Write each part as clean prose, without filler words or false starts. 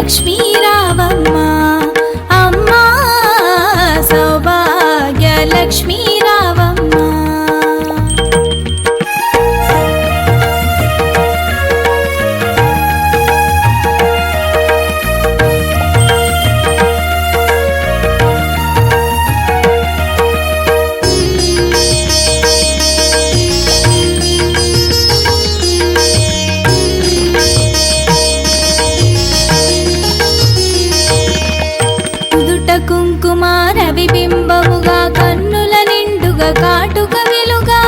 లక్ష్మీ రావమ్మ అమ్మా సౌభాగ్య లక్ష్మీ రావమ్మ కుంకుమ రవిబింబముగా కన్నుల నిండుగా కాటుక వెలుగా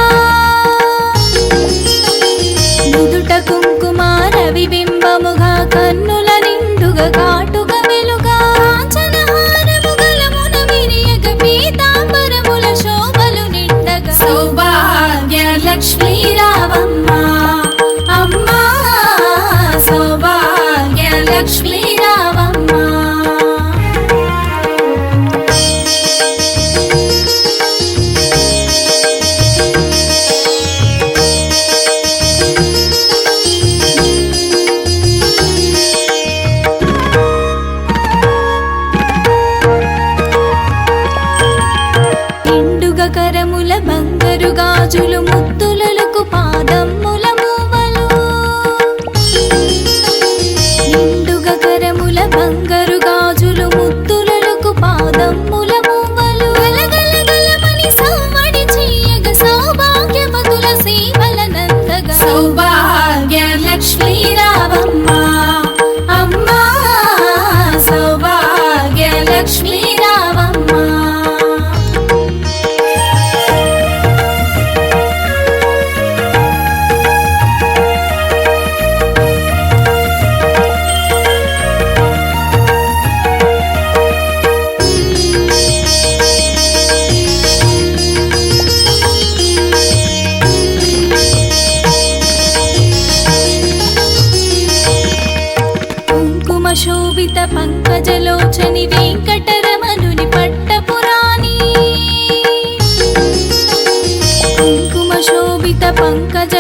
నుదుట కుంకుమ రవిబింబముగా కన్నుల నిండుగా కాటుక వెలుగా కాంచనహారము గలమున విరియగ పీతాంబరముల శోభలు నిండగా సౌభాగ్య లక్ష్మీ రావమ్మ అమ్మా సౌభాగ్య లక్ష్మీ రావమ్మ కరముల బంగారు గాజులు ముత్తులకు పాదమ్ముల మూవలు నిండుగా కరముల బంగారు గాజులు ముత్తులకు పాదమ్ముల మూవలు గలగలగలమని సవ్వడి చేయగ సౌభాగ్యవతుల సేవల నందగా సౌభాగ్య లక్ష్మీ రావమ్మ అమ్మా సౌభాగ్య లక్ష్మీ రావమ్మ శోభిత పంకజలోచని వెంకటరమణుని పట్టపురాణి కుంకుమ శోభిత పంకజ